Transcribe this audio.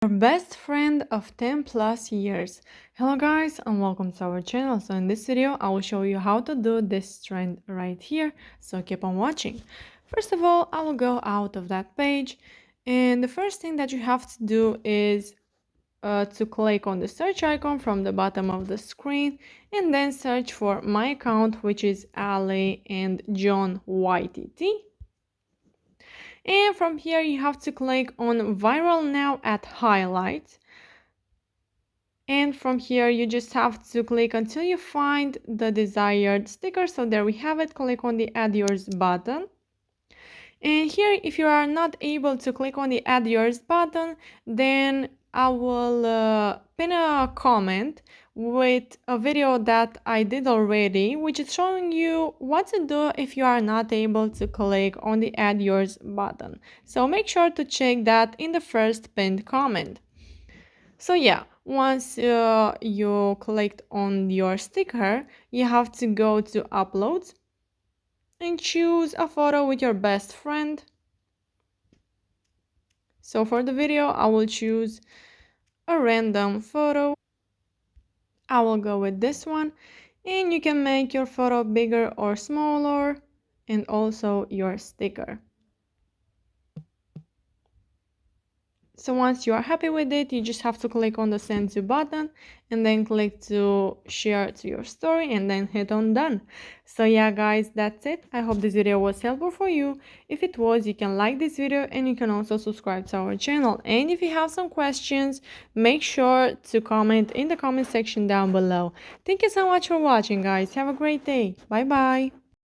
Best friend of 10 plus years. Hello guys and welcome to our channel. So in this video I will show you how to do this trend right here, so keep on watching. First of all, I will go out of that page, and the first thing that you have to do is to click on the search icon from the bottom of the screen and then search for my account, which is Ali and John YTT. And from here you have to click on viral now at highlight, and from here you just have to click until you find the desired sticker. So there we have it. Click on the add yours button, and here if you are not able to click on the add yours button, then I will pin a comment with a video that I did already, which is showing you what to do if you are not able to click on the add yours button. So make sure to check that in the first pinned comment. So yeah, once you clicked on your sticker, you have to go to uploads and choose a photo with your best friend. So for the video, I will choose a random photo. I will go with this one, and you can make your photo bigger or smaller, and also your sticker. So once you are happy with it, you just have to click on the send to button and then click to share to your story and then hit on done. So yeah guys, that's it. I hope this video was helpful for you. If it was, you can like this video and you can also subscribe to our channel. And if you have some questions, make sure to comment in the comment section down below. Thank you so much for watching guys. Have a great day. Bye bye.